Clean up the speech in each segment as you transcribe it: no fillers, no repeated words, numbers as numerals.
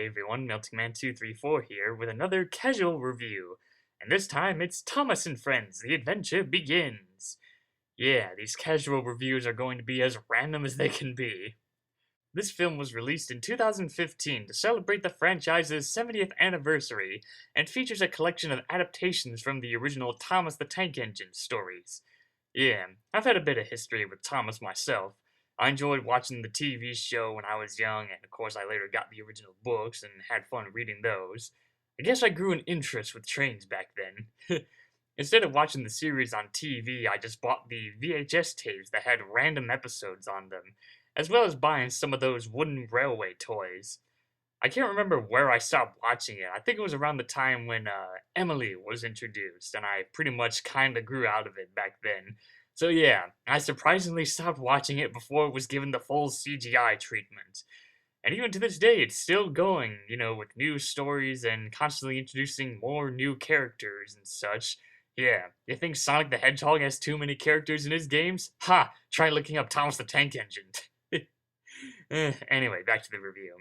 Hey everyone, MeltingMan234 here with another casual review. And this time it's Thomas and Friends, the adventure begins. Yeah, these casual reviews are going to be as random as they can be. This film was released in 2015 to celebrate the franchise's 70th anniversary and features a collection of adaptations from the original Thomas the Tank Engine stories. Yeah, I've had a bit of history with Thomas myself. I enjoyed watching the TV show when I was young, and of course I later got the original books and had fun reading those. I guess I grew an interest with trains back then. Instead of watching the series on TV, I just bought the VHS tapes that had random episodes on them, as well as buying some of those wooden railway toys. I can't remember where I stopped watching it. I think it was around the time when Emily was introduced, and I pretty much kinda grew out of it back then. So yeah, I surprisingly stopped watching it before it was given the full CGI treatment. And even to this day, it's still going, with new stories and constantly introducing more new characters and such. Yeah, you think Sonic the Hedgehog has too many characters in his games? Ha! Try looking up Thomas the Tank Engine. Anyway, back to the review.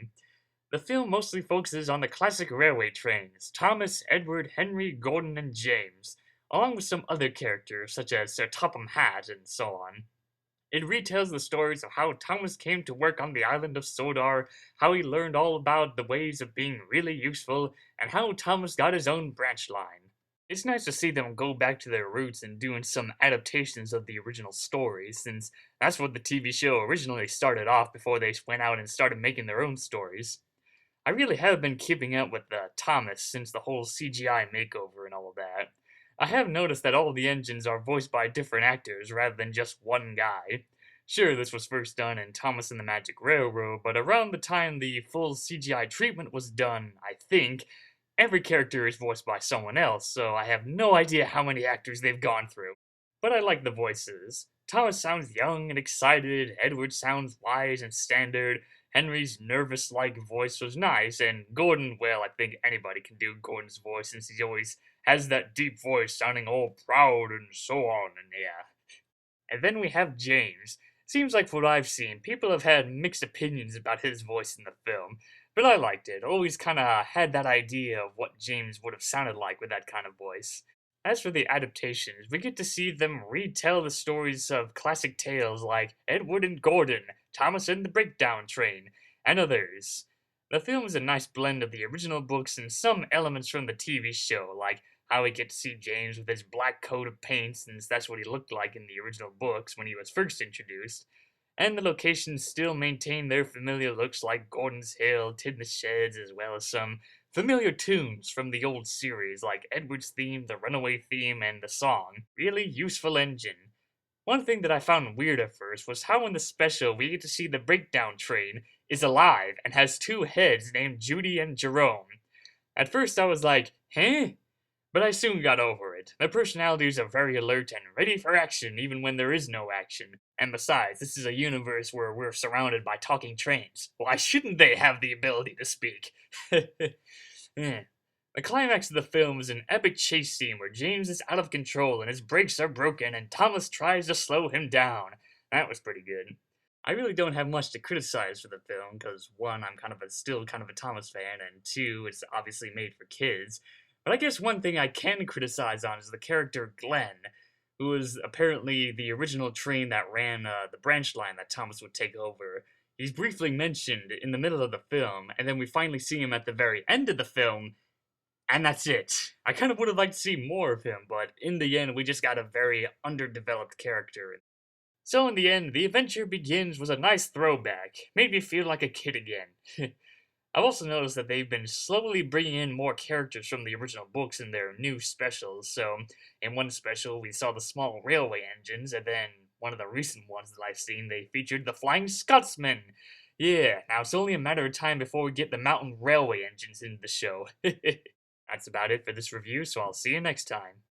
The film mostly focuses on the classic railway trains, Thomas, Edward, Henry, Gordon, and James, along with some other characters such as Sir Topham Hatt and so on. It retells the stories of how Thomas came to work on the island of Sodar, how he learned all about the ways of being really useful, and how Thomas got his own branch line. It's nice to see them go back to their roots and doing some adaptations of the original story, since that's what the TV show originally started off before they went out and started making their own stories. I really have been keeping up with Thomas since the whole CGI makeover and all of that. I have noticed that all the engines are voiced by different actors rather than just one guy. Sure, this was first done in Thomas and the Magic Railroad, but around the time the full CGI treatment was done, I think, every character is voiced by someone else, so I have no idea how many actors they've gone through. But I like the voices. Thomas sounds young and excited, Edward sounds wise and standard, Henry's nervous-like voice was nice, and Gordon, well, I think anybody can do Gordon's voice since he always has that deep voice sounding all proud and so on, and yeah. And then we have James. Seems like from what I've seen, people have had mixed opinions about his voice in the film, but I liked it. Always kinda had that idea of what James would have sounded like with that kind of voice. As for the adaptations, we get to see them retell the stories of classic tales like Edward and Gordon, Thomas and the Breakdown Train, and others. The film is a nice blend of the original books and some elements from the TV show, like how we get to see James with his black coat of paint since that's what he looked like in the original books when he was first introduced. And the locations still maintain their familiar looks like Gordon's Hill, Tidmouth Sheds, as well as some familiar tunes from the old series like Edward's theme, the Runaway theme, and the song. Really useful engine. One thing that I found weird at first was how in the special we get to see the breakdown train is alive and has two heads named Judy and Jerome. At first I was like, huh? But I soon got over it. Their personalities are very alert and ready for action even when there is no action. And besides, this is a universe where we're surrounded by talking trains. Why shouldn't they have the ability to speak? Yeah. The climax of the film is an epic chase scene where James is out of control and his brakes are broken and Thomas tries to slow him down. That was pretty good. I really don't have much to criticize for the film because one, I'm still kind of a Thomas fan, and two, it's obviously made for kids. But I guess one thing I can criticize on is the character Glenn, who was apparently the original train that ran the branch line that Thomas would take over. He's briefly mentioned in the middle of the film, and then we finally see him at the very end of the film, and that's it. I kind of would have liked to see more of him, but in the end, we just got a very underdeveloped character. So in the end, The Adventure Begins was a nice throwback. Made me feel like a kid again. I've also noticed that they've been slowly bringing in more characters from the original books in their new specials. So, in one special, we saw the small railway engines, and then one of the recent ones that I've seen, they featured the Flying Scotsman. Yeah, now it's only a matter of time before we get the mountain railway engines into the show. That's about it for this review, so I'll see you next time.